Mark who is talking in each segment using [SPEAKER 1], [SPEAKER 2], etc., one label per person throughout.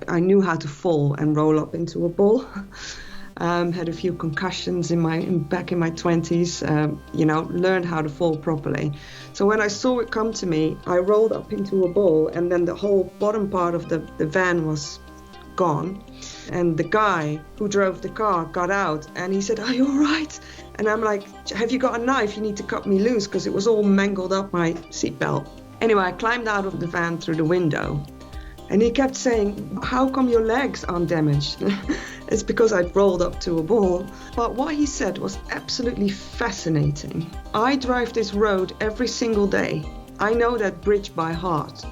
[SPEAKER 1] I knew how to fall and roll up into a ball. Had a few concussions back in my 20s, learned how to fall properly. So when I saw it come to me, I rolled up into a ball, and then the whole bottom part of the van was gone. And the guy who drove the car got out and he said, "Are you all right?" And I'm like, "Have you got a knife? You need to cut me loose," because it was all mangled up my seatbelt. Anyway, I climbed out of the van through the window. And he kept saying, "How come your legs aren't damaged?" It's because I'd rolled up to a ball. But what he said was absolutely fascinating. I drive this road every single day. I know that bridge by heart.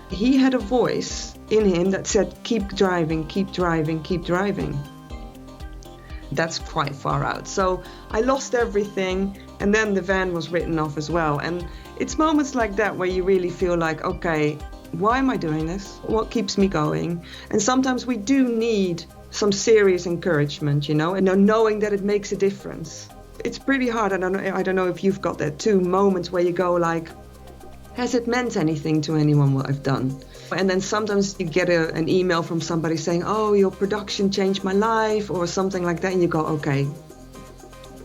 [SPEAKER 1] He had a voice in him that said, "Keep driving, keep driving, keep driving." That's quite far out. So I lost everything, and then the van was written off as well. And it's moments like that where you really feel like, okay, why am I doing this? What keeps me going? And sometimes we do need some serious encouragement, and knowing that it makes a difference. It's pretty hard. I don't know if you've got that too, moments where you go like, has it meant anything to anyone what I've done? And then sometimes you get an email from somebody saying, "Oh, your production changed my life," or something like that. And you go, okay,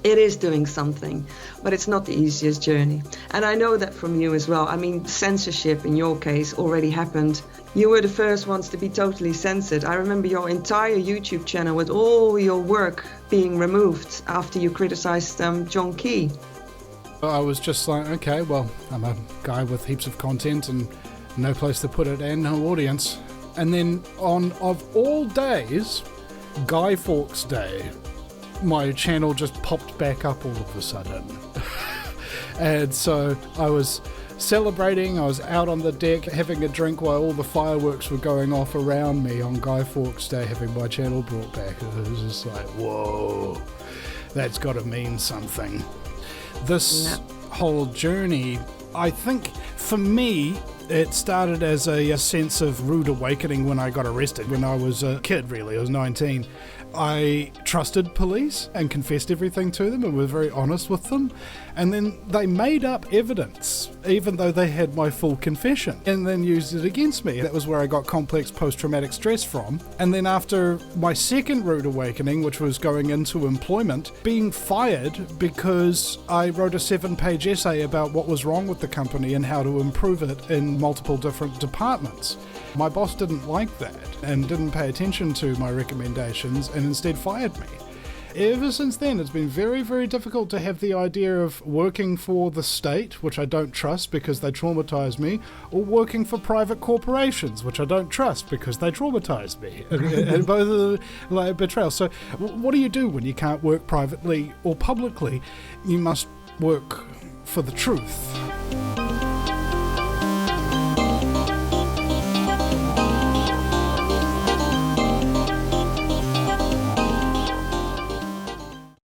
[SPEAKER 1] it is doing something, but it's not the easiest journey. And I know that from you as well. I mean, censorship in your case already happened. You were the first ones to be totally censored. I remember your entire YouTube channel with all your work being removed after you criticized John Key.
[SPEAKER 2] I was just like, okay, well, I'm a guy with heaps of content and no place to put it and no audience. And then of all days, Guy Fawkes Day, my channel just popped back up all of a sudden. And so I was celebrating, I was out on the deck having a drink while all the fireworks were going off around me on Guy Fawkes Day, having my channel brought back. It was just like, whoa, that's got to mean something. This whole journey, I think for me, it started as a sense of rude awakening when I got arrested when I was a kid, really. I was 19. I trusted police and confessed everything to them and was very honest with them. And then they made up evidence, even though they had my full confession, and then used it against me. That was where I got complex post-traumatic stress from. And then after my second rude awakening, which was going into employment, being fired because I wrote a 7-page essay about what was wrong with the company and how to improve it in multiple different departments. My boss didn't like that and didn't pay attention to my recommendations and instead fired me. Ever since then, it's been very, very difficult to have the idea of working for the state, which I don't trust because they traumatize me, or working for private corporations, which I don't trust because they traumatize me. And both are like betrayal. So what do you do when you can't work privately or publicly? You must work for the truth.